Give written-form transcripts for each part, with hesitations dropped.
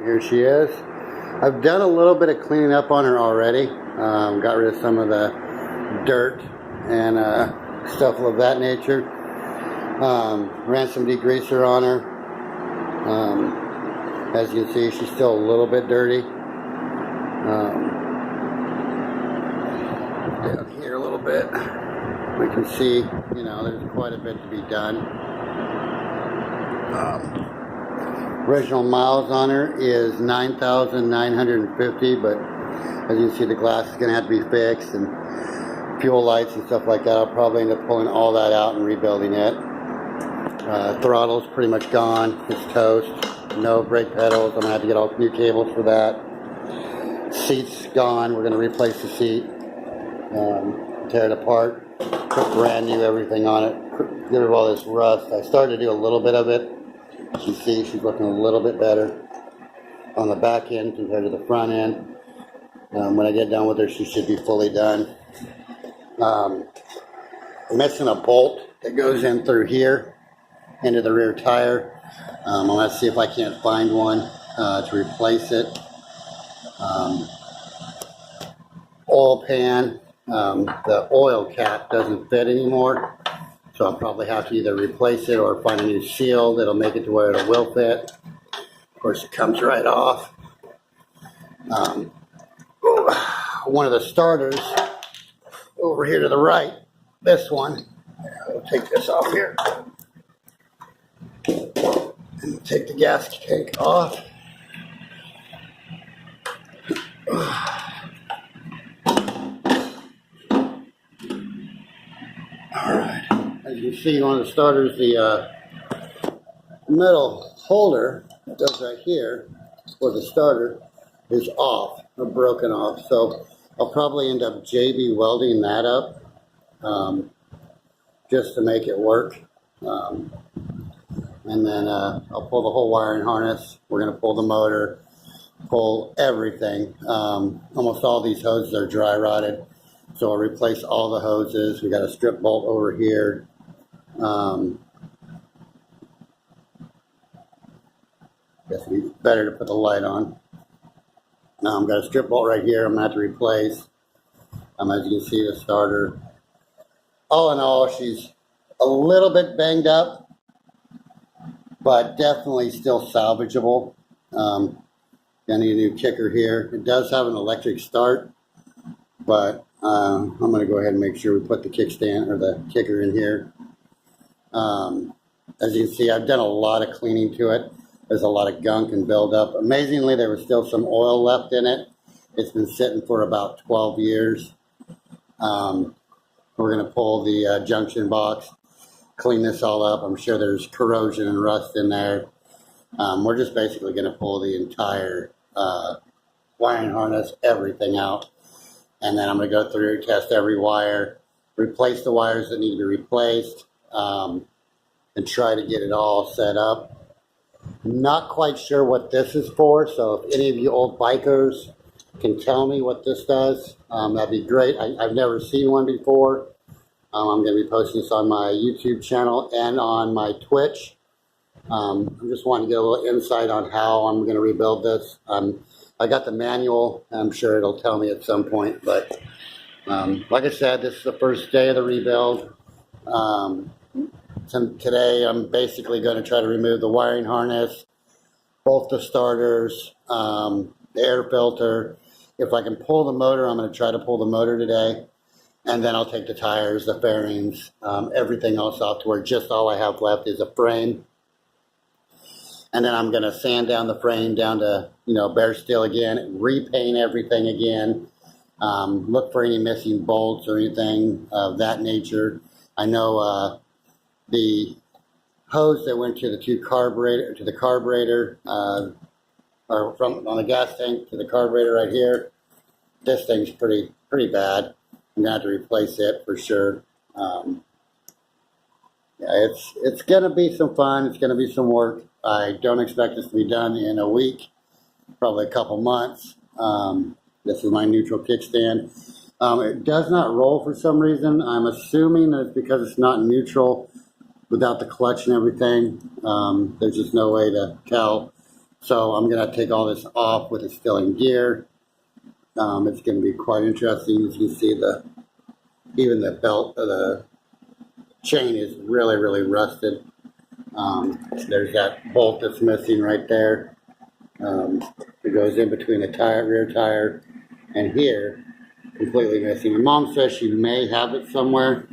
here she is. I've done a little bit of cleaning up on her already. Got rid of some of the dirt and stuff of that nature. Ran some degreaser on her. As you can see, she's still a little bit dirty. Down here a little bit, we can see, you know, there's quite a bit to be done. Original miles on her is 9,950, but as you can see, the glass is going to have to be fixed, and fuel lights and stuff like that. I'll probably end up pulling all that out and rebuilding it. Throttle's pretty much gone. It's toast. No brake pedals. I'm going to have to get all new cables for that. Seat's gone. We're going to replace the seat. Tear it apart. Put brand new everything on it. Get rid of all this rust. I started to do a little bit of it. You can see she's looking a little bit better on the back end compared to the front end. When I get done with her, she should be fully done. I'm missing a bolt that goes in through here into the rear tire. I'm going to see if I can't find one to replace it. Oil pan, the oil cap doesn't fit anymore, so I'll probably have to either replace it or find a new seal that'll make it to where it will fit. Of course, it comes right off. One of the starters over here to the right, this one, I'll take this off here and take the gas tank off. Alright, as you can see, one of the starters, the metal holder that goes right here for the starter is off, or broken off, so I'll probably end up JB welding that up just to make it work. And then I'll pull the whole wiring harness. We're going to pull the motor, pull everything. Almost all these hoses are dry rotted, so I'll replace all the hoses. We got a strip bolt over here. Guess it'd be better to put the light on. I've got a strip bolt right here I'm going to have to replace. As you can see, the starter. All in all, she's a little bit banged up, but definitely still salvageable. I need a new kicker here. It does have an electric start, but I'm going to go ahead and make sure we put the kickstand or the kicker in here. As you can see, I've done a lot of cleaning to it. There's a lot of gunk and buildup. Amazingly, there was still some oil left in it. It's been sitting for about 12 years. We're going to pull the junction box, clean this all up. I'm sure there's corrosion and rust in there. We're just basically going to pull the entire wiring harness, everything out. And then I'm going to go through, test every wire, replace the wires that need to be replaced, and try to get it all set up. Not quite sure what this is for, so if any of you old bikers can tell me what this does, that'd be great. I've never seen one before. I'm going to be posting this on my YouTube channel and on my Twitch. I just want to get a little insight on how I'm going to rebuild this. I got the manual. I'm sure it'll tell me at some point, but like I said, this is the first day of the rebuild. Today I'm basically going to try to remove the wiring harness, both the starters, the air filter. If I can pull the motor, I'm going to try to pull the motor today, and then I'll take the tires, the fairings, everything else off to where just all I have left is a frame. And then I'm going to sand down the frame down to, bare steel again, repaint everything again, look for any missing bolts or anything of that nature. I know the hose that went to the carburetor, or from on the gas tank to the carburetor right here, this thing's pretty bad. I'm gonna have to replace it for sure. Yeah, it's gonna be some fun. It's gonna be some work. I don't expect this to be done in a week, probably a couple months. This is my neutral kickstand. It does not roll for some reason. I'm assuming that it's because it's not neutral without the clutch and everything. There's just no way to tell. So I'm going to take all this off with it still in gear. It's going to be quite interesting. As you can see, even the belt of the chain is really, really rusted. There's that bolt that's missing right there. It goes in between the rear tire and here, completely missing. My mom says she may have it somewhere,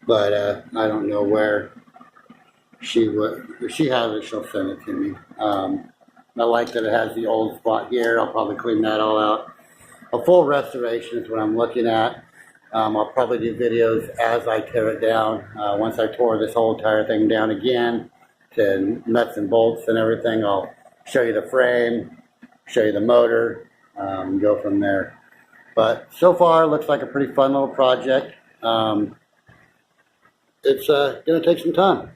but I don't know where she would. If she has it, she'll send it to me. I like that it has the old spot here. I'll probably clean that all out. A full restoration is what I'm looking at. I'll probably do videos as I tear it down. Once I tore this whole entire thing down again to nuts and bolts and everything, I'll show you the frame, show you the motor, and go from there. But so far, it looks like a pretty fun little project. It's going to take some time.